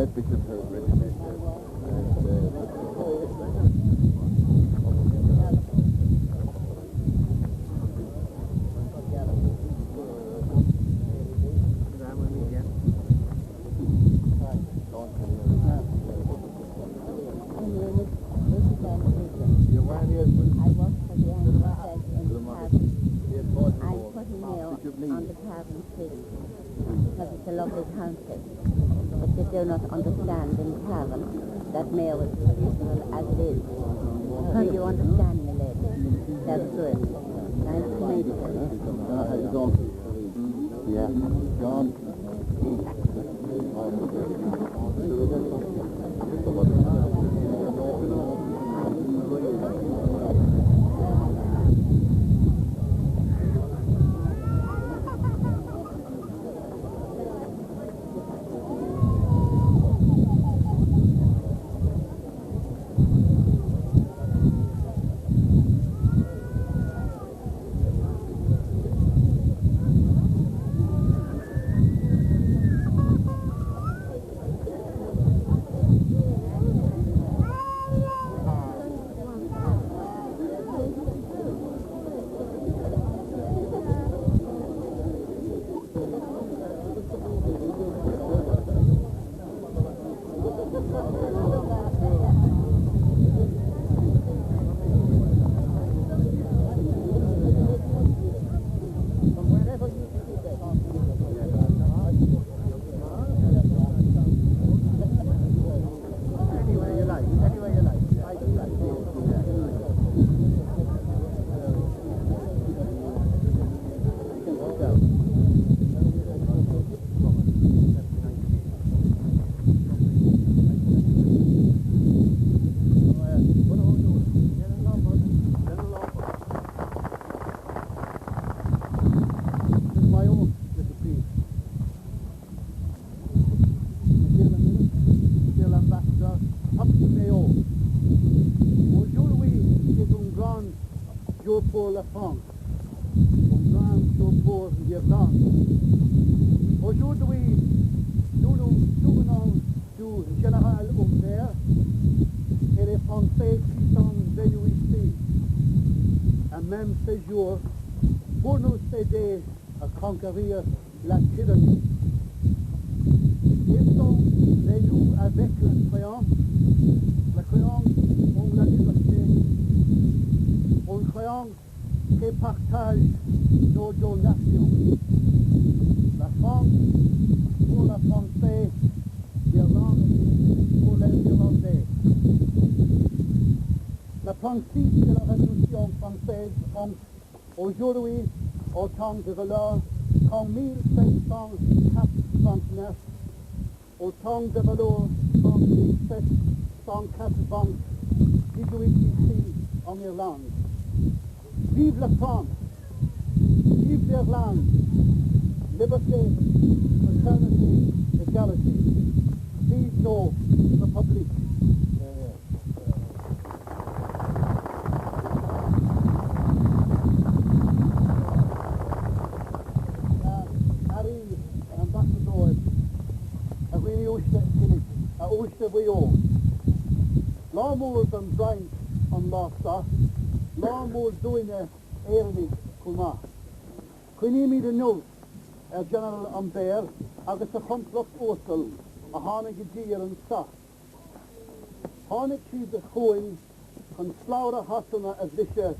met Bishop her regiment because it's a lovely country, but they do not understand in Cavan that mail is traditional as it is. So you understand me, lady? That's good. Nice to meet you. Yeah, John. La France, un grand pour l'Irlande. Aujourd'hui, nous nous souvenons du général Barr et les Français qui sont venus ici, à même ce jour, pour nous aider à conquérir la tyrannie. Ils sont venus avec le crayon pour la liberté, un crayon qui partage nos deux nations. La France pour la Français, l'Irlande pour les Irlandais. Le principe de la Révolution française compte aujourd'hui autant de valeur qu'en 1789, autant de valeur qu'en 1798 ici en Irlande. Vive la France, vive l'Irlande, liberté, fraternité, égalité. Vive nos républiques. Harry, Ambaddador, a really Oyster Lawmore than Brian on Lasta. Lawmore doing a early Kuma. Queenie me the note, General Ambaddador, agus a complex Osel, a Hanig Deer and Sa. Hanig she the coin, con Slaughter Hasana as Lisha,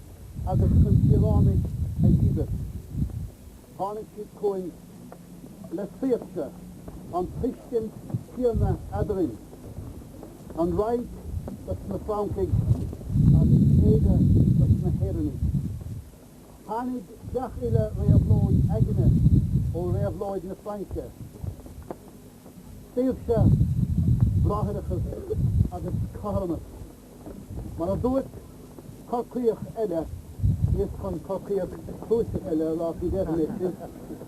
agus con Tiramic a Gibet. Hanig she coin, Le Theatre, on Christian Tierna Adrin, on right, that's my Frankig, and Ada, that's my Herony. Hanig Jachila Reavloid Agnes, or Reavloid na Franca. Steelsha, Blaherichas, agus Carmet. Maar I do it, Korkiach Ella, yes, con Korkiach Kusik Ella, laat die der niet is.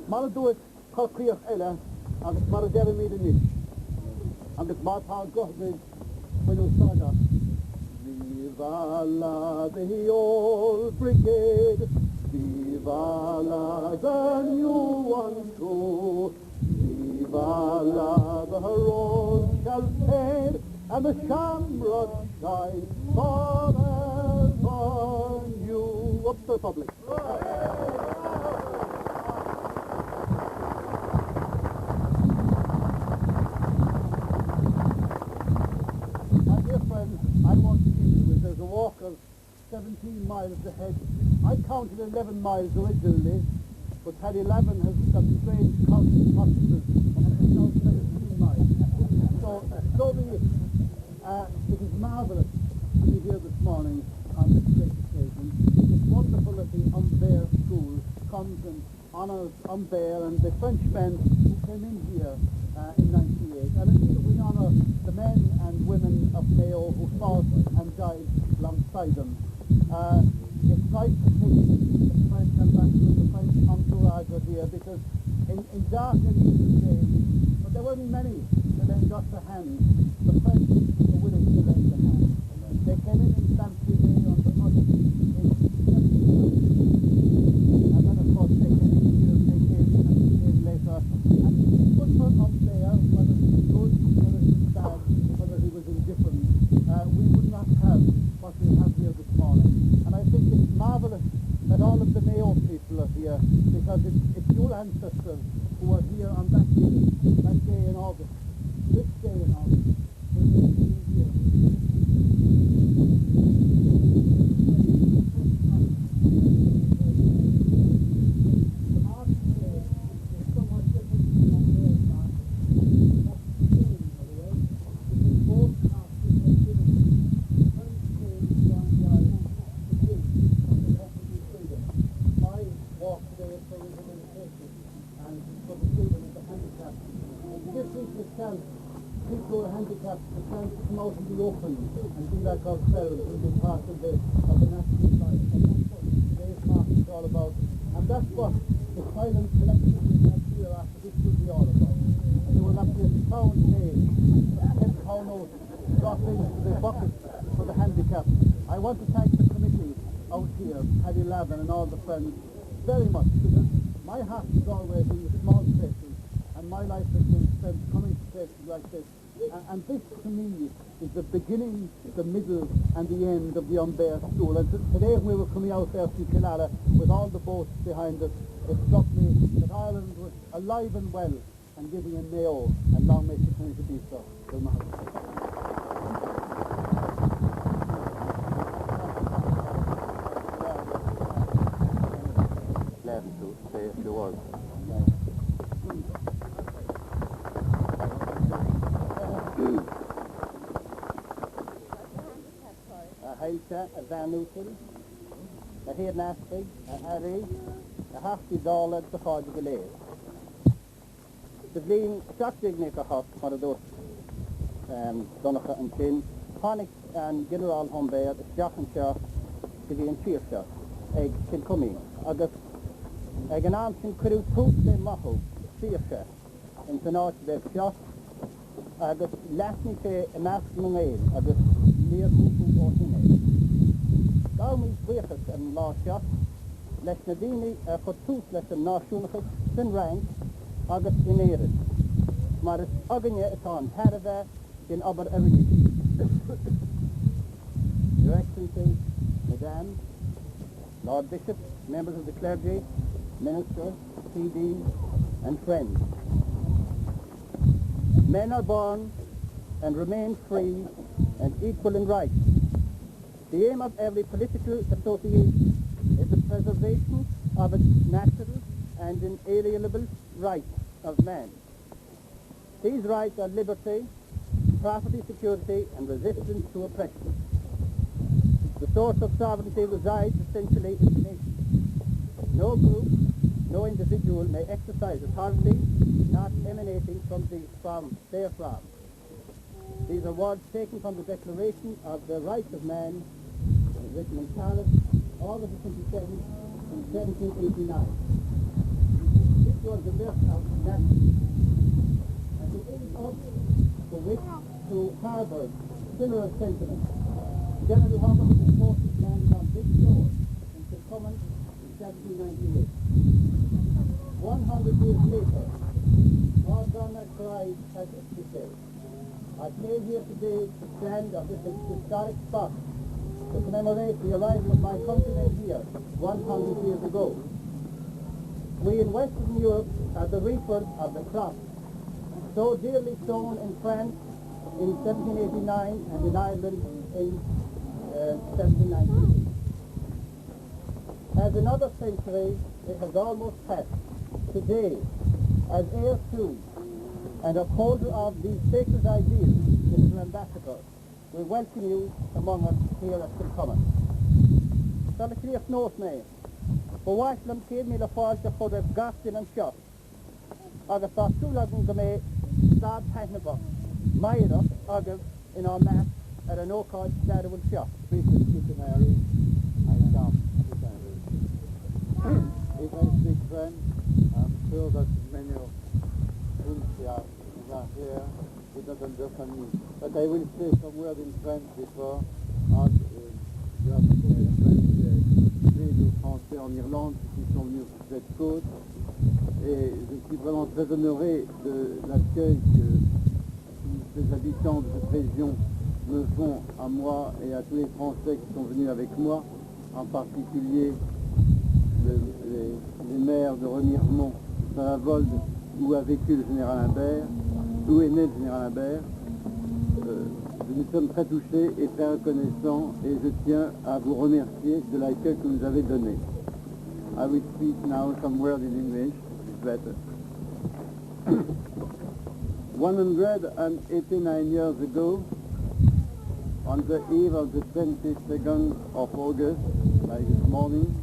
Maar I do it, Korkiach Ella, agus maar der mee de niet. Agus maar haar gohbid, when you saw that. Viva la the old brigade, viva la the new one too, viva Vala the rose shall fade, and the shamrock shine forever new. Up to the public. My dear friends, I want to give you, there's a walk of 17 miles ahead. I counted 11 miles originally, but had 11 has got strange counting hostages and it's now 17 miles. So be it. It is marvellous to be here this morning on this great occasion. It's wonderful that the Ambaddador school comes and honours Ambaddador and the Frenchmen who came in here in 98. And indeed we honour the men and women of Mayo who fought and died alongside them. It's nice to see the French ambassador and the French entourage are here because in dark and evil days, but there weren't many that lent us a hand. The French were willing to lend a hand. They came in Bantry Bay on the North in 17, and then of course they came in here, they came later. And it was for up there, whether he was good, whether he was bad, whether he was indifferent, we would not have what we have here this morning. And I think it's marvellous that all of the Mayo people are here because it's your ancestors who are here on that day in August, this day in August, when they came here. The march today is somewhat different from their march. That's the beginning, by the way, because both marches were given French came down the island to give what they offered to freedom. My walk today is for rehabilitation and for the freedom of the handicapped. And to give people a chance, people who are handicapped, a chance to come out in the open and be like ourselves and be part of the national life. And that's what today's march is all about. And that's what the silent collective we have here after this will be all about. And there will not be a pound paid, a 10-pound note dropped into the bucket for the handicapped. I want to thank the committee out here, Paddy Lavin and all the friends, very much, because my heart is always in the small places, and my life has been spent coming to places like this. And this, to me, is the beginning, the middle, and the end of the Ambaddador school. And today, when we were coming out there from Killala with all the boats behind us, it struck me that Ireland was alive and well and giving a Mayo, and long may it continue to be so. Glad to say a few words. Hailta, a Vanutil, a Hirnastig, a Harry, a Hafti Dala, the Hodge Galay. The Bleen, Shaktignik a Hot, Ambaddador, Donacha and Chin, Honic and General Ambaddador, Jachenshire, to be in Cheershire, Egg Kilcummin, August, Egg an Amshin Crew Tuesday Maho, Cheershire, in the North of Shot, August, Lasnike, a Mask Mungail, August, near Mufu or Hine. Gaumi Wiechas and Law Shot, Les Nadini, a Fortusles and Nashunachas, Sin Rank, August in Erin. Maris Oganya upon Harada in Aber Avenue. Your Excellency, Madame, Lord Bishop, members of the clergy, ministers, PDs, and friends. Men are born and remain free and equal in rights. The aim of every political association is the preservation of its natural and inalienable rights of man. These rights are liberty, property security, and resistance to oppression. The source of sovereignty resides essentially in the nation. No group, no individual may exercise authority not emanating from therefrom. These are words taken from the Declaration of the Rights of Man, written in Paris, August 27, in 1789. This was the birth of nationalism, and it is also the wish to harbour similar sentiments. General Humboldt forces landed on this shore in Kilcummin in 1798. 100 years later, Madonna Christ has to say. I came here today to stand at this historic spot to commemorate the arrival of my countrymen here 100 years ago. We in Western Europe are the reapers of the crop, so dearly sown in France in 1789 and in Ireland in 1798. As another century, it has almost passed. Today, as heir to and upholder of these sacred ideals, Mr. Ambassador, we welcome you among us here at Kilcummin. Sala Criaf Nos May, for Washlam came me the fall to put a Gaston and shot. Aga sa Sulagun Game, Stab Hanaba, Mayra, Aga in our map at an Oakard Shadowal shot. Mary, I stop. If I speak French, I'm sure that many of who are here would not understand me. But I will say some words in French before, as you have spoken French, des Français en Irlande qui sont venus sur cette côte. Et je suis vraiment très honoré de l'accueil que les habitants de cette région me font à moi et à tous les Français qui sont venus avec moi, en particulier les maires de Remiremont, Saint-Avold, où a vécu le général Imbert, où est né le général Imbert. Nous sommes très touchés et très reconnaissants et je tiens à vous remercier de l'accueil que vous nous avez donné. I will speak now some words in English, it's better. 189 years ago, on the eve of the 22nd of August, like this morning,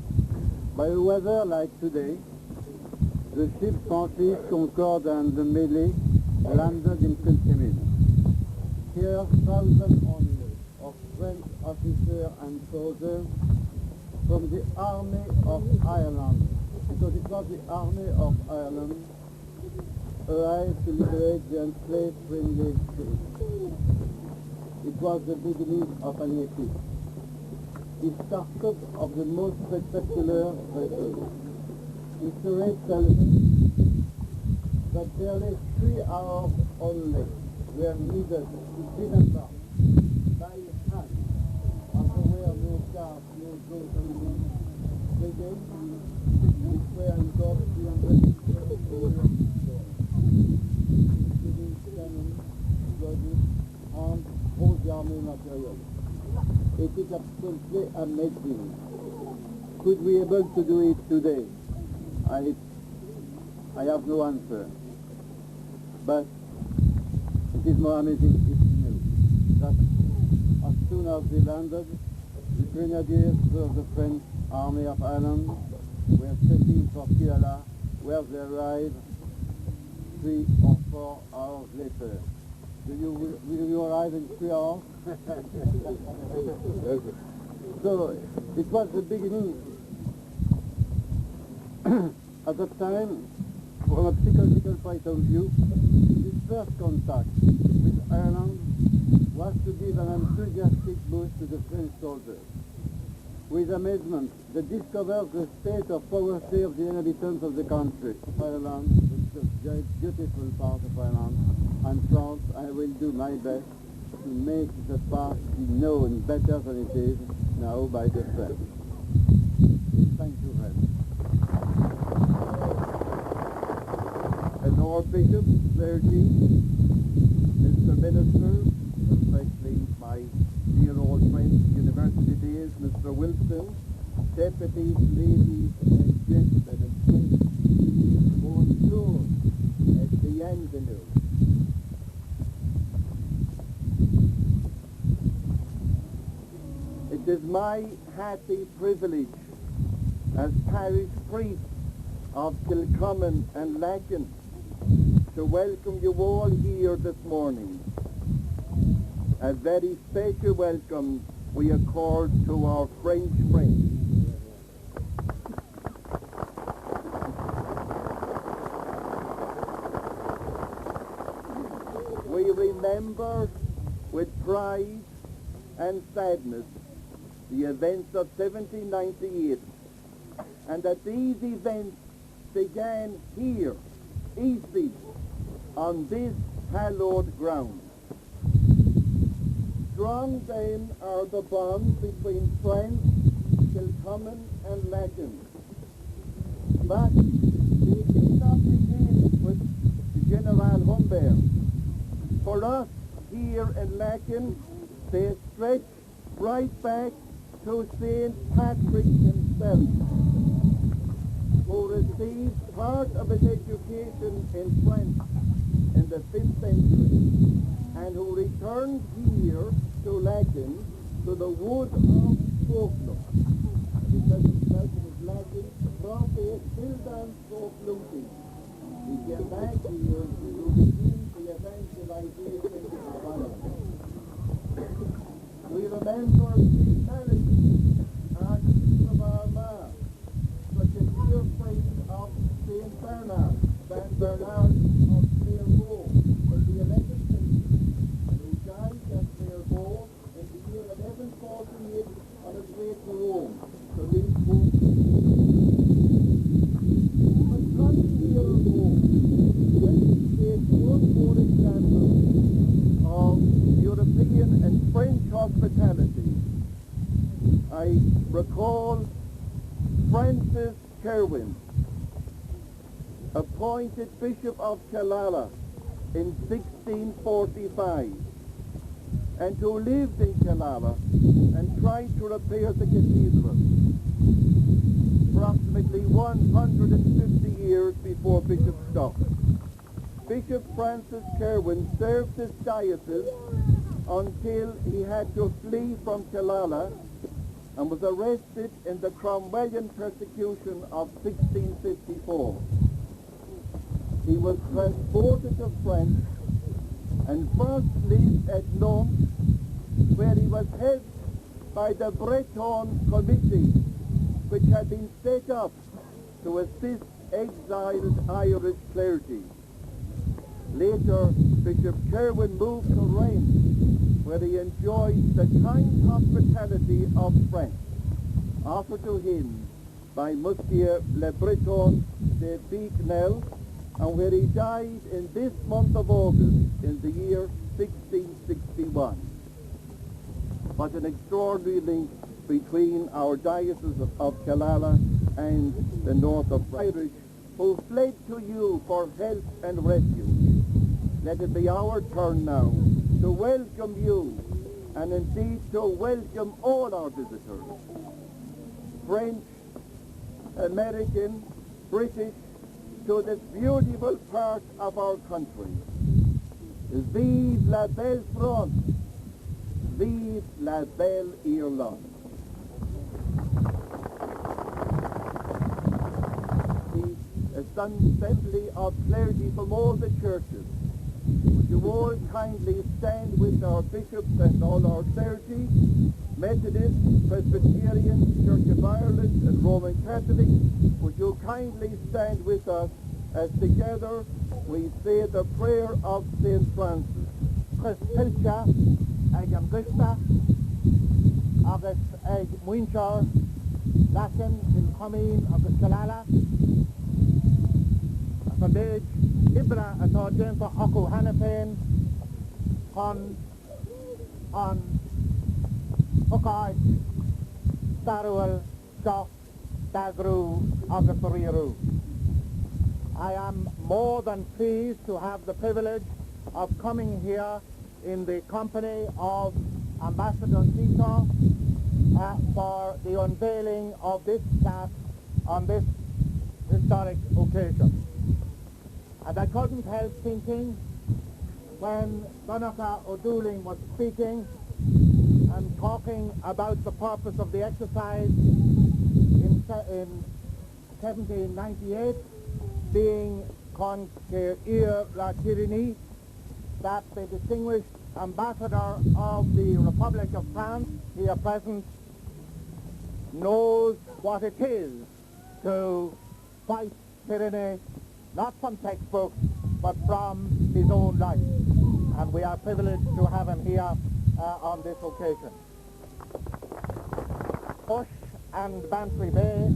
by a weather like today, the ship Francis, Concorde and the Melee landed in Kilcummin. Here, thousands only of French officers and soldiers from the Army of Ireland, because it was the Army of Ireland, arrived to liberate the enslaved friendly cities. It was the beginning of an epic. It started of the most spectacular vessel. History tells us that barely 3 hours only were needed to disembark by hand on the way of no cars, no boats, and again, which were in court 300 including cannon, guns, arms, all the army material. It is absolutely amazing. Could we be able to do it today? I have no answer. But it is more amazing if you knew that as soon as we landed, the grenadiers of the French Army of Ireland were setting for Killala, where they arrived 3 or 4 hours later. Will you arrive in 3 hours? So it was the beginning. At that time, from a psychological point of view, this first contact with Ireland was to give an enthusiastic boost to the French soldiers. With amazement, they discovered the state of poverty of the inhabitants of the country. Ireland, which is a very beautiful part of Ireland, and France, I will do my best to make the part be known better than it is now by the French. Thank you very much. And our bishops, clergy, Mr. Minister, especially my dear old friend, university days, Mr. Wilson, deputies, ladies and gentlemen and friends, bonjour, et bienvenue. It is my happy privilege as parish priest of Kilcummin and Lacken to welcome you all here this morning. A very special welcome we accord to our French friends. We remember with pride and sadness the events of 1798, and that these events began here, easy, on this hallowed ground. Strong then are the bonds between France, Kilcummin and Lacken. But they did not begin with General Humbert. For us here in Lacken, they stretch right back to St. Patrick himself, who received part of his education in France in the 5th century, and who returned here to Lacken, to the wood of Folklore. Because himself was Lacken, Prophet Hildan Folklore. He came back here to begin the evangelization of Ireland. We remember St. Melody, Archbishop of Armagh, such a dear friend of St. Bernard, San Bernard of Clairvaux, in the 11th century, and who died at Clairvaux in the year 1148 on his way to Rome to read books. But not here at home, let me take one more example of European and French hospitality. I recall Francis Kerwin, appointed Bishop of Killala in 1645, and who lived in Killala and tried to repair the cathedral approximately 150 years before Bishop Stock. Bishop Francis Kerwin served his diocese until he had to flee from Killala and was arrested in the Cromwellian persecution of 1654. He was transported to France and first lived at Nantes, where he was held by the Breton Committee, which had been set up to assist exiled Irish clergy. Later, Bishop Kerwin moved to Rennes, where he enjoyed the kind hospitality of France, offered to him by Monsieur Le Breton de Bignel, and where he died in this month of August in the year 1661. What an extraordinary link between our diocese of Killala and the north of Irish, who fled to you for help and refuge. Let it be our turn now to welcome you, and indeed to welcome all our visitors, French, American, British, to this beautiful part of our country. Vive la belle France, vive la belle Irlande. The assembly of clergy from all the churches, would you all kindly stand with our bishops and all our clergy, Methodist, Presbyterian, Church of Ireland and Roman Catholic, would you kindly stand with us as together we say the prayer of St. Francis. Christilcha, ag am Gista, agus ag Muinchar, Lacken, Kilcummin, agus Killala, as a big Ibra atá dénta acu hana féin chun an Okáid Starúil Stock Dagrú agus Riarú. I am more than pleased to have the privilege of coming here in the company of Ambassador Guitton for the unveiling of this plaque on this historic occasion. And I couldn't help thinking when Donnacha O'Dooling was speaking and talking about the purpose of the exercise in 1798 being con ir la tyrannie, that the distinguished ambassador of the Republic of France here present knows what it is to fight tyranny, not from textbooks, but from his own life. And we are privileged to have him here on this occasion. Bush and Bantry Bay,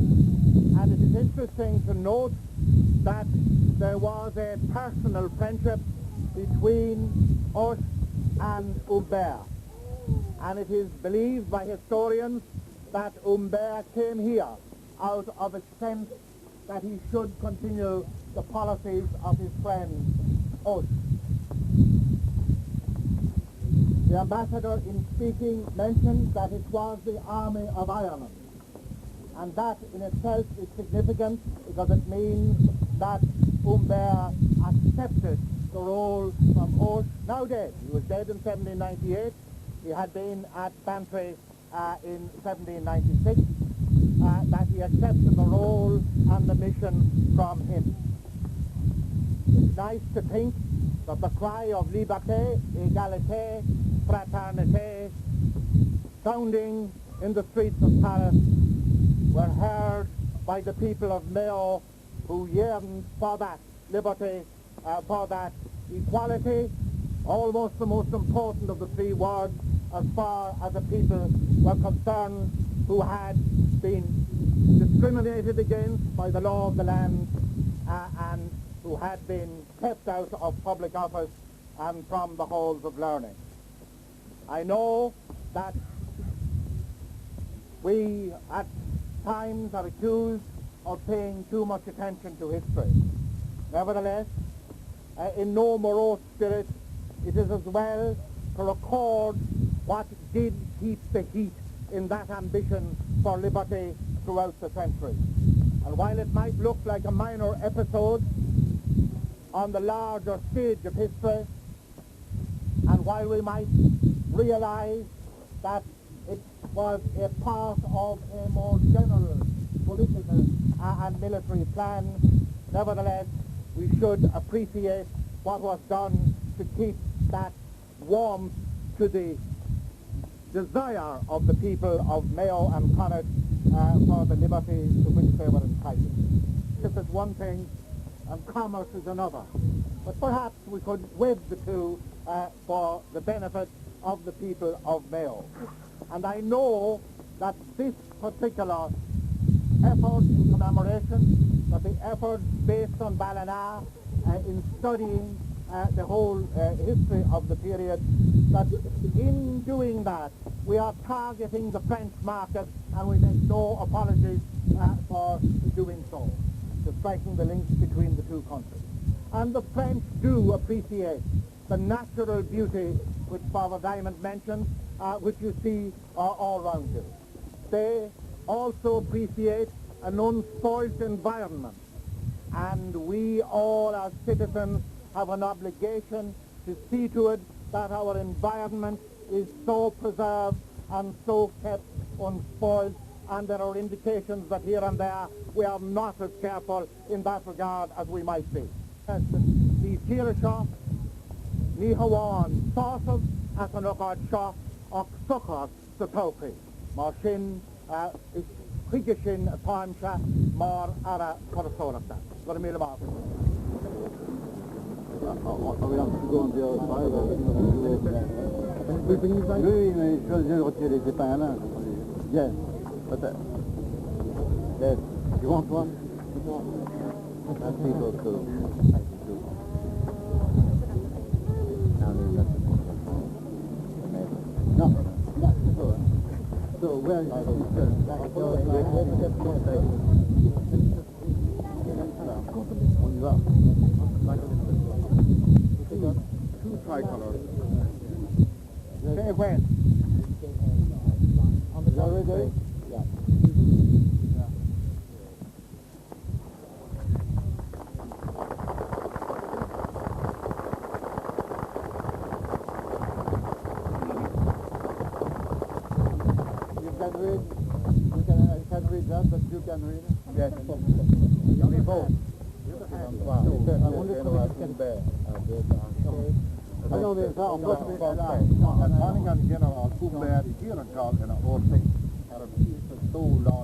and it is interesting to note that there was a personal friendship between us and Barr. And it is believed by historians that Barr came here out of a sense that he should continue the policies of his friend Us. The ambassador in speaking mentioned that it was the Army of Ireland. And that in itself is significant because it means that Barr accepted the role from Us, now dead. He was dead in 1798. He had been at Bantry in 1796. That he accepted the role and the mission from him. It's nice to think that the cry of liberté, égalité, fraternité, sounding in the streets of Paris, were heard by the people of Mayo who yearned for that liberty, for that equality, almost the most important of the three words as far as the people were concerned, who had been discriminated against by the law of the land and who had been kept out of public office and from the halls of learning. I know that we at times are accused of paying too much attention to history. Nevertheless, in no morose spirit, it is as well to record what did keep the heat in that ambition for liberty throughout the century. And while it might look like a minor episode on the larger stage of history, and while we might realize that it was a part of a more general political and military plan, nevertheless, we should appreciate what was done to keep that warmth to the desire of the people of Mayo and Connaught for the liberty to which they were entitled. This is one thing, and commerce is another. But perhaps we could wed the two for the benefit of the people of Mayo. And I know that this particular effort in commemoration, that the effort based on Ballina in studying the whole history of the period, that in doing that we are targeting the French market, and we make no apologies for doing so, to strengthen the links between the two countries. And the French do appreciate the natural beauty which Father Diamond mentioned, which you see all around you. They also appreciate an unspoilt environment, and we all as citizens have an obligation to see to it that our environment is so preserved and so kept unspoiled, and there are indications that here and there we are not as careful in that regard as we might be. Ní tíire ní hawan sásam as an ogad seo ach suchas sa tócaí. Mar sin is chuige sin a táimse mar ara corasónachta. What a míle más. Are we have to go on the other side? Oui, mais je viens de retirer les épingles là. Yes, peut-être. Yes, you want one? That's people too. No, so where is on y va. Two tricolors. Say when? Is that ready? Yeah. You can read. I can read that, but you can read it. Yes. You read both. I wonder if I can bear. I know there's not much of it. Hanningan general Kumbär i Kiruntal en årsing är så långt